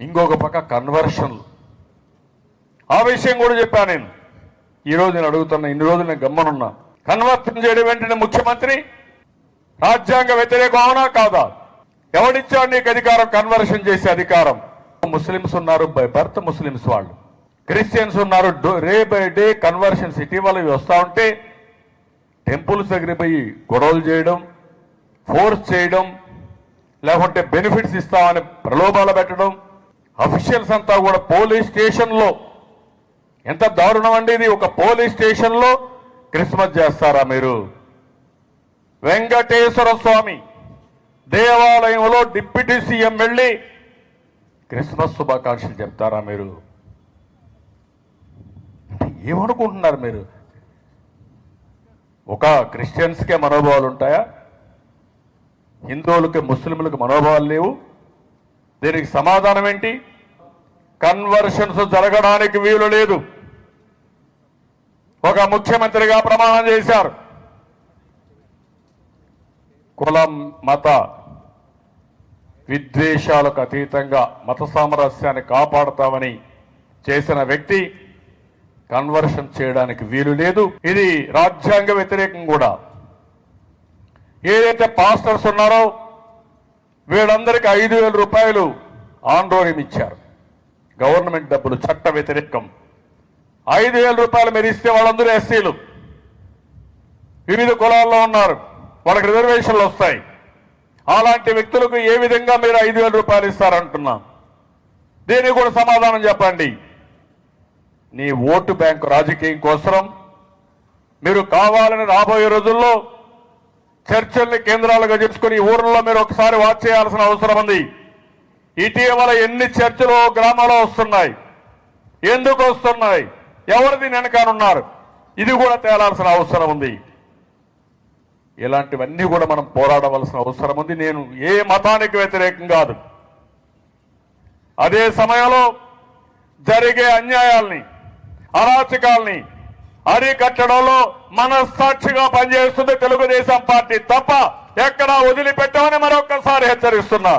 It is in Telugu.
ఇంకొక పక్క కన్వర్షన్లు. ఆ విషయం కూడా చెప్పాను నేను. ఈరోజు నేను అడుగుతున్నా, ఇన్ని రోజులు నేను గమ్మనున్నా. కన్వర్షన్ చేయడం వెంటనే ముఖ్యమంత్రి రాజ్యాంగ వ్యతిరేకం అవునా కాదా? ఎవడిచ్చాడు నీకు అధికారం కన్వర్షన్ చేసే అధికారం? ముస్లిమ్స్ ఉన్నారు, బై బర్త్ ముస్లిమ్స్ వాళ్ళు, క్రిస్టియన్స్ ఉన్నారు, డే బై డే కన్వర్షన్స్ ఇటీవల వస్తూ ఉంటే టెంపుల్స్ దగ్గర పోయి గొడవలు చేయడం, ఫోర్స్ చేయడం, లేకుంటే బెనిఫిట్స్ ఇస్తామని ప్రలోభాలు పెట్టడం. అఫీషియల్స్ అంతా కూడా పోలీస్ స్టేషన్లో, ఎంత దారుణం అండి ఇది! ఒక పోలీస్ స్టేషన్లో క్రిస్మస్ చేస్తారా మీరు? వెంకటేశ్వర స్వామి దేవాలయంలో డిప్యూటీ సీఎం వెళ్ళి క్రిస్మస్ శుభాకాంక్షలు చెప్తారా మీరు? ఏమనుకుంటున్నారు మీరు? ఒక క్రిస్టియన్స్కే మనోభావాలు ఉంటాయా? హిందువులకి ముస్లింలకు మనోభావాలు లేవు? దీనికి సమాధానం ఏంటి? కన్వర్షన్స్ జరగడానికి వీలు లేదు. ఒక ముఖ్యమంత్రిగా ప్రమాణం చేశారు, కులం మత విద్వేషాలకు అతీతంగా మత సామరస్యాన్ని కాపాడతామని చేసిన వ్యక్తి కన్వర్షన్ చేయడానికి వీలు లేదు. ఇది రాజ్యాంగ వ్యతిరేకం కూడా. ఏదైతే పాస్టర్స్ ఉన్నారో వీళ్ళందరికీ 5,000 రూపాయలు ఆందోళన ఇచ్చారు. గవర్నమెంట్ డబ్బులు, చట్ట వ్యతిరేకం. 5,000 రూపాయలు మీరు ఇస్తే వాళ్ళందరూ ఎస్సీలు, వివిధ కులాల్లో ఉన్నారు, వాళ్ళకి రిజర్వేషన్లు వస్తాయి. అలాంటి వ్యక్తులకు ఏ విధంగా మీరు 5,000 రూపాయలు ఇస్తారంటున్నా? దీనికి కూడా సమాధానం చెప్పండి. నీ ఓటు బ్యాంకు రాజకీయం కోసం మీరు కావాలని రాబోయే రోజుల్లో చర్చల్ని కేంద్రాలుగా చేసుకుని ఊర్లలో మీరు ఒకసారి వాచ్ చేయాల్సిన అవసరం ఉంది. ఇటీవల ఎన్ని చర్చలు గ్రామాల్లో వస్తున్నాయి, ఎందుకు వస్తున్నాయి, ఎవరు దీని వెనకానున్నారు, ఇది కూడా తేలాల్సిన అవసరం ఉంది. ఇలాంటివన్నీ కూడా మనం పోరాడవలసిన అవసరం ఉంది. నేను ఏ మతానికి వ్యతిరేకం కాదు. అదే సమయంలో జరిగే అన్యాయాల్ని, అరాచకాల్ని అరికట్టడంలో మనస్సాక్షిగా పనిచేస్తుంది తెలుగుదేశం పార్టీ తప్ప ఎక్కడా వదిలిపెట్టామని మరొక్కసారి హెచ్చరిస్తున్నా.